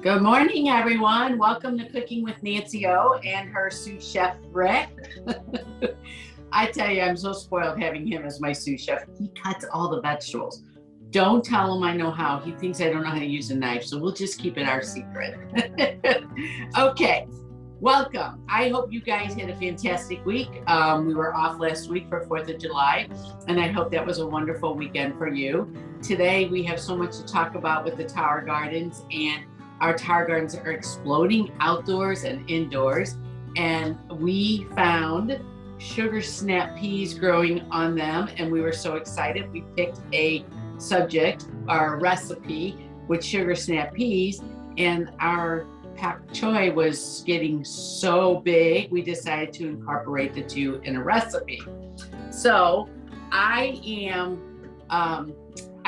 Good morning, everyone. Welcome to Cooking with Nancy O and her sous chef, Rick. I tell you, I'm so spoiled having him as my sous chef. He cuts all the vegetables. Don't tell him I know how. He thinks I don't know how to use a knife, so we'll just keep it our secret. Okay, welcome. I hope you guys had a fantastic week. We were off last week for 4th of July, and I hope that was a wonderful weekend for you. Today, we have so much to talk about with the Tower Gardens, and our Tower Gardens are exploding outdoors and indoors, and we found sugar snap peas growing on them, and we were so excited. We picked a subject, our recipe with sugar snap peas, and our Pak Choi was getting so big, we decided to incorporate the two in a recipe. So I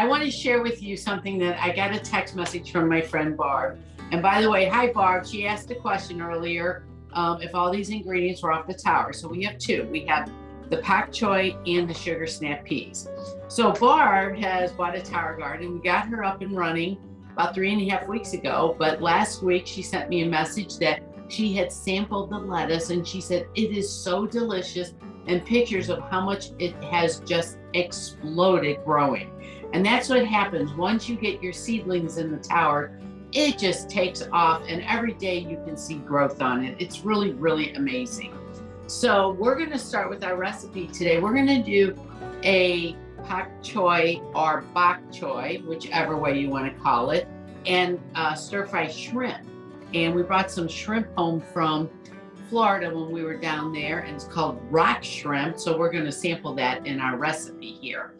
want to share with you something that I got a text message from my friend Barb. And by the way, hi Barb, she asked a question earlier if all these ingredients were off the tower. So we have two. We have the Pak Choi and the sugar snap peas. So Barb has bought a Tower Garden. We got her up and running about 3.5 weeks ago. But last week she sent me a message that she had sampled the lettuce and she said it is so delicious, and pictures of how much it has just exploded growing. And that's what happens once you get your seedlings in the tower. It just takes off, and every day you can see growth on it. It's really, really amazing. So we're gonna start with our recipe today. We're gonna do a Pak Choi or Bok Choy, whichever way you wanna call it, and stir fry shrimp. And we brought some shrimp home from Florida when we were down there, and it's called rock shrimp. So we're gonna sample that in our recipe here.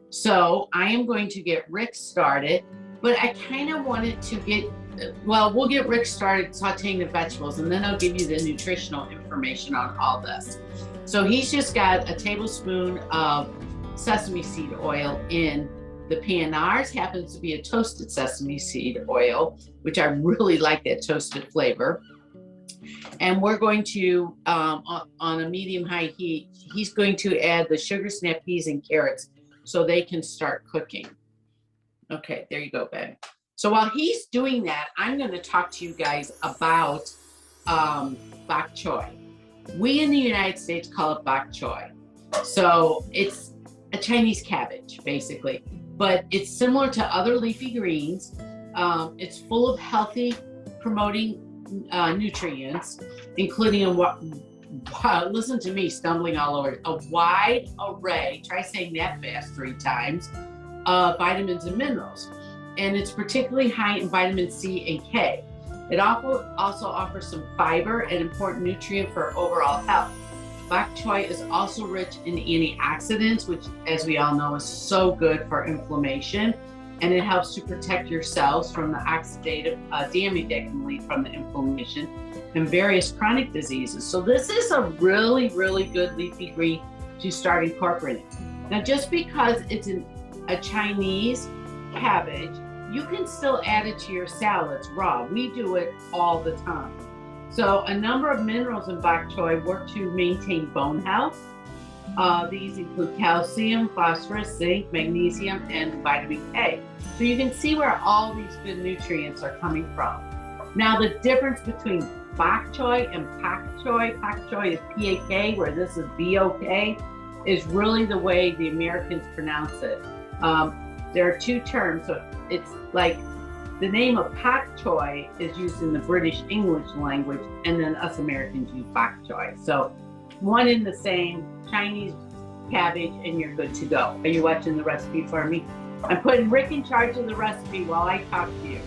So I am going to get Rick started, but I kind of wanted to we'll get Rick started sauteing the vegetables, and then I'll give you the nutritional information on all this. So he's just got a tablespoon of sesame seed oil in the pan. Now ours happens to be a toasted sesame seed oil, which I really like that toasted flavor. And we're going to, on a medium-high heat, he's going to add the sugar snap peas and carrots so they can start cooking. Okay, there you go, babe. So while he's doing that, I'm going to talk to you guys about bok choy. We in the United States call it bok choy. So it's a Chinese cabbage, basically, but it's similar to other leafy greens. It's full of healthy, promoting nutrients, including listen to me stumbling all over, a wide array, try saying that fast 3 times, of vitamins and minerals. And it's particularly high in vitamin C and K. It also offers some fiber, an important nutrient for overall health. Bok choy is also rich in antioxidants, which, as we all know, is so good for inflammation. And it helps to protect your cells from the oxidative damage that can lead from the inflammation and various chronic diseases. So this is a really, really good leafy green to start incorporating. Now, just because it's a Chinese cabbage, you can still add it to your salads raw. We do it all the time. So a number of minerals in bok choy work to maintain bone health. These include calcium, phosphorus, zinc, magnesium, and vitamin K. So you can see where all these good nutrients are coming from. Now, the difference between bok choy and pak choy is P-A-K, where this is B-O-K, is really the way the Americans pronounce it. There are 2 terms, so it's like the name of Pak Choi is used in the British English language, and then us Americans use bok choy. So one in the same, Chinese cabbage, and you're good to go. Are you watching the recipe for me? I'm putting Rick in charge of the recipe while I talk to you.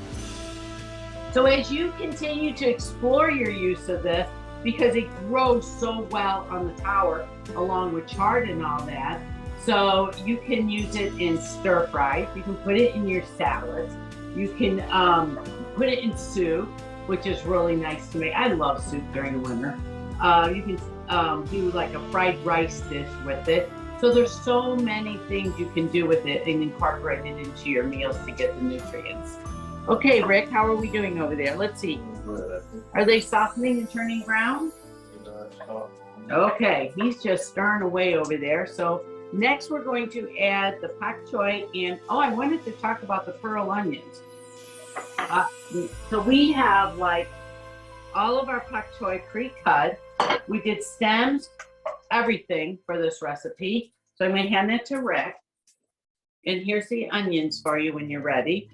So as you continue to explore your use of this, because it grows so well on the tower along with chard and all that, so you can use it in stir fries, you can put it in your salads, you can put it in soup, which is really nice to me. I love soup during the winter. You can do like a fried rice dish with it. So there's so many things you can do with it and incorporate it into your meals to get the nutrients. Okay, Rick, how are we doing over there? Let's see. Are they softening and turning brown? Okay, he's just stirring away over there. So next we're going to add the pak choi and, oh, I wanted to talk about the pearl onions. So we have like all of our pak choi pre-cut. We did stems, everything for this recipe. So I'm gonna hand it to Rick. And here's the onions for you when you're ready.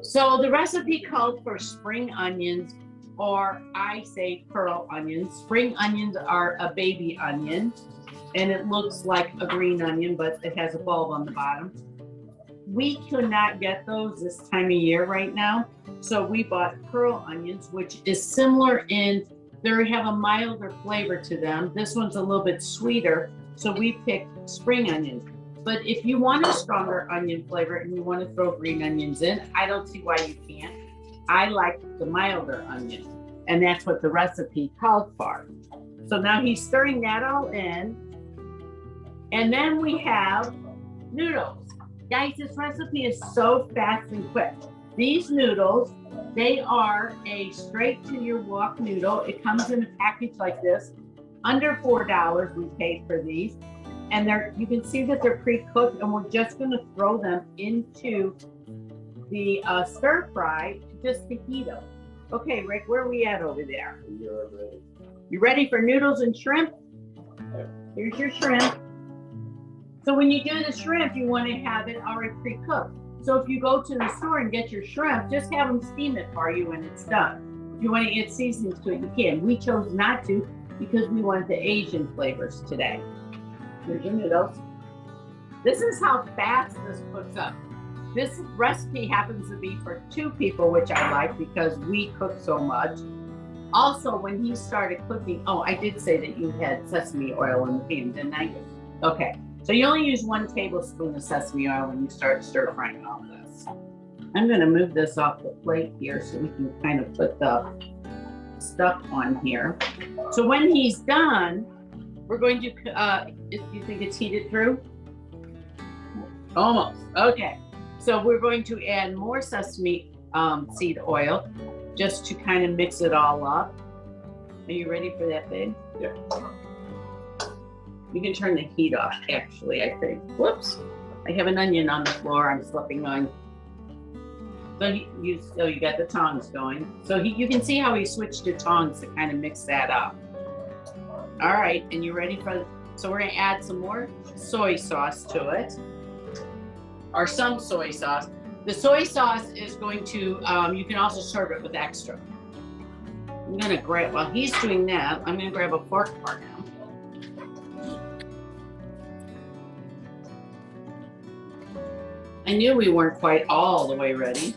So the recipe called for spring onions, or I say pearl onions. Spring onions are a baby onion, and it looks like a green onion, but it has a bulb on the bottom. We could not get those this time of year right now. So we bought pearl onions, which is similar in, they have a milder flavor to them. This one's a little bit sweeter. So we picked spring onions. But if you want a stronger onion flavor and you want to throw green onions in, I don't see why you can't. I like the milder onion, and that's what the recipe called for. So now he's stirring that all in. And then we have noodles. Guys, this recipe is so fast and quick. These noodles, they are a straight to your wok noodle. It comes in a package like this. Under $4 we paid for these. And you can see that they're pre-cooked, and we're just gonna throw them into the stir fry just to heat them. Okay, Rick, where are we at over there? You're ready. You ready for noodles and shrimp? Yeah. Here's your shrimp. So when you do the shrimp, you want to have it already pre-cooked. So if you go to the store and get your shrimp, just have them steam it for you when it's done. If you want to add seasonings to it, you can. We chose not to because we wanted the Asian flavors today. Here's your noodles. This is how fast this cooks up. This recipe happens to be for 2 people, which I like because we cook so much. Also, when he started cooking, oh, I did say that you had sesame oil in the pan, didn't I? Okay. So you only use 1 tablespoon of sesame oil when you start stir frying all this. I'm going to move this off the plate here so we can kind of put the stuff on here. So when he's done, we're going to, if you think it's heated through? Almost. Okay. So we're going to add more sesame seed oil just to kind of mix it all up. Are you ready for that, babe? Yeah. You can turn the heat off, actually, I think. Whoops. I have an onion on the floor I'm slipping on. So you got the tongs going. So you can see how he switched to tongs to kind of mix that up. All right, and you ready for, so we're gonna add some more soy sauce to it. Or some soy sauce. The soy sauce is going to, you can also serve it with extra. I'm gonna grab, while he's doing that, I'm gonna grab a fork for him. I knew we weren't quite all the way ready.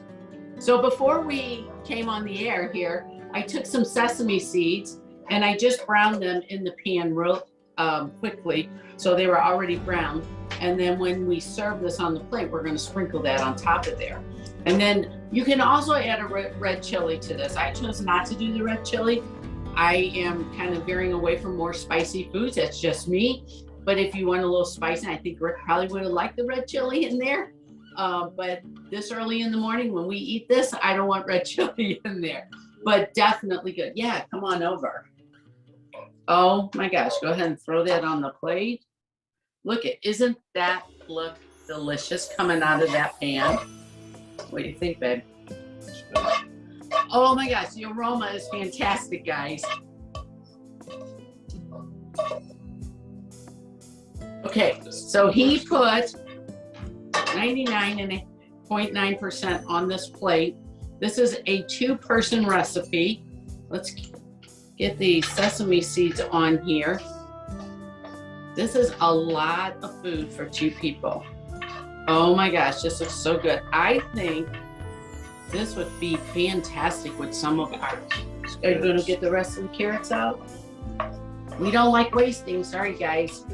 So before we came on the air here, I took some sesame seeds and I just browned them in the pan real quickly. So they were already browned. And then when we serve this on the plate, we're gonna sprinkle that on top of there. And then you can also add a red chili to this. I chose not to do the red chili. I am kind of veering away from more spicy foods. That's just me. But if you want a little spicy, I think Rick probably would have liked the red chili in there. But this early in the morning when we eat this, I don't want red chili in there. But definitely good. Yeah, come on over. Oh my gosh, go ahead and throw that on the plate. Look, isn't that look delicious coming out of that pan? What do you think, babe? Oh my gosh, the aroma is fantastic, guys. Okay, so he put 99.9% on this plate. This is a 2-person recipe. Let's get the sesame seeds on here. This is a lot of food for 2 people. Oh my gosh, this looks so good. I think this would be fantastic with some of our, are you gonna get the rest of the carrots out? We don't like wasting, sorry guys.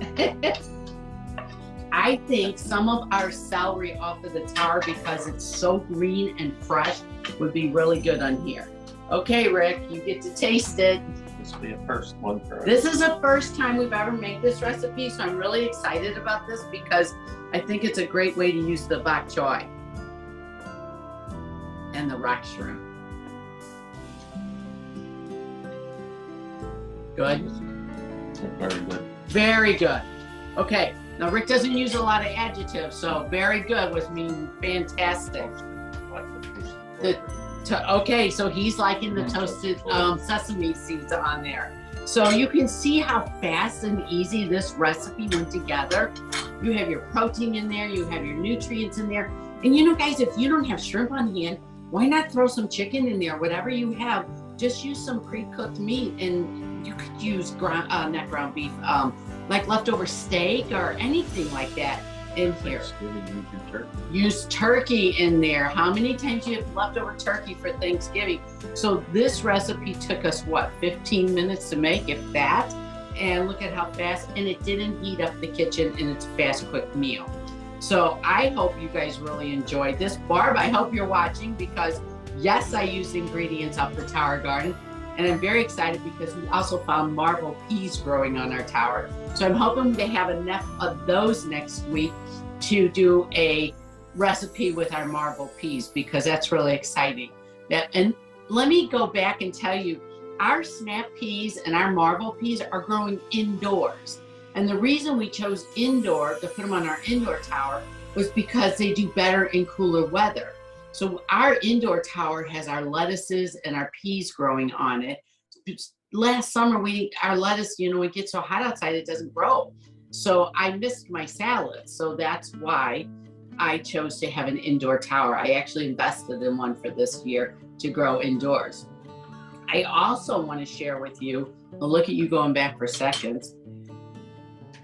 I think some of our celery off of the tower, because it's so green and fresh, would be really good on here. Okay, Rick, you get to taste it. This will be a first one for us. This is the first time we've ever made this recipe, so I'm really excited about this because I think it's a great way to use the bok choy and the rock shrimp. Good? Very good. Very good. Okay, now Rick doesn't use a lot of adjectives, so very good was mean fantastic. Okay, so he's liking the toasted sesame seeds on there. So you can see how fast and easy this recipe went together. You have your protein in there, you have your nutrients in there. And you know, guys, if you don't have shrimp on hand, why not throw some chicken in there? Whatever you have, just use some pre-cooked meat, and you could use not ground beef, like leftover steak or anything like that in here. Use turkey in there. How many times you have leftover turkey for Thanksgiving? So this recipe took us, what, 15 minutes to make, if that? And look at how fast, and it didn't heat up the kitchen, and it's a fast, quick meal. So I hope you guys really enjoyed this. Barb, I hope you're watching, because yes, I used ingredients off the tower garden, and I'm very excited because we also found marble peas growing on our tower. So I'm hoping to have enough of those next week to do a recipe with our marble peas, because that's really exciting. And let me go back and tell you, our snap peas and our marble peas are growing indoors. And the reason we chose indoor to put them on our indoor tower was because they do better in cooler weather. So our indoor tower has our lettuces and our peas growing on it. Last summer, our lettuce, you know, it gets so hot outside, it doesn't grow. So I missed my salad. So that's why I chose to have an indoor tower. I actually invested in one for this year to grow indoors. I also want to share with you, well, look at you going back for seconds.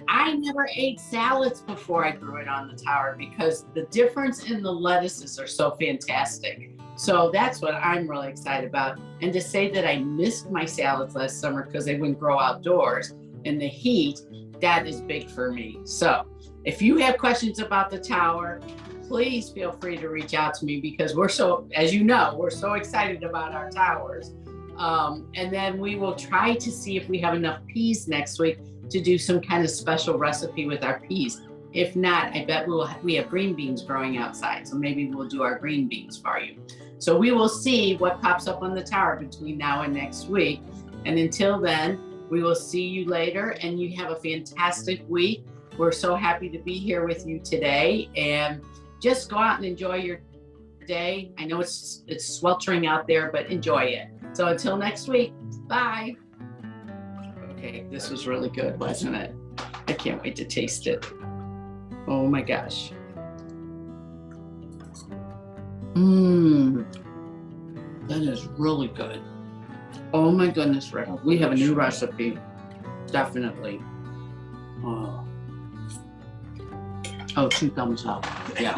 I never ate salads before I grew it on the tower, because the difference in the lettuces are so fantastic. So that's what I'm really excited about. And to say that I missed my salads last summer because they wouldn't grow outdoors in the heat, that is big for me. So if you have questions about the tower, please feel free to reach out to me, because we're so, as you know, we're so excited about our towers. And then we will try to see if we have enough peas next week to do some kind of special recipe with our peas. If not, I bet we have green beans growing outside, so maybe we'll do our green beans for you. So we will see what pops up on the tower between now and next week. And until then, we will see you later, and you have a fantastic week. We're so happy to be here with you today, and just go out and enjoy your day. I know it's sweltering out there, but enjoy it. So until next week, bye. Okay, this was really good, wasn't it? I can't wait to taste it. Oh my gosh. That is really good. Oh my goodness, Rick. We have a new recipe. Definitely. Oh, 2 thumbs up. Yeah.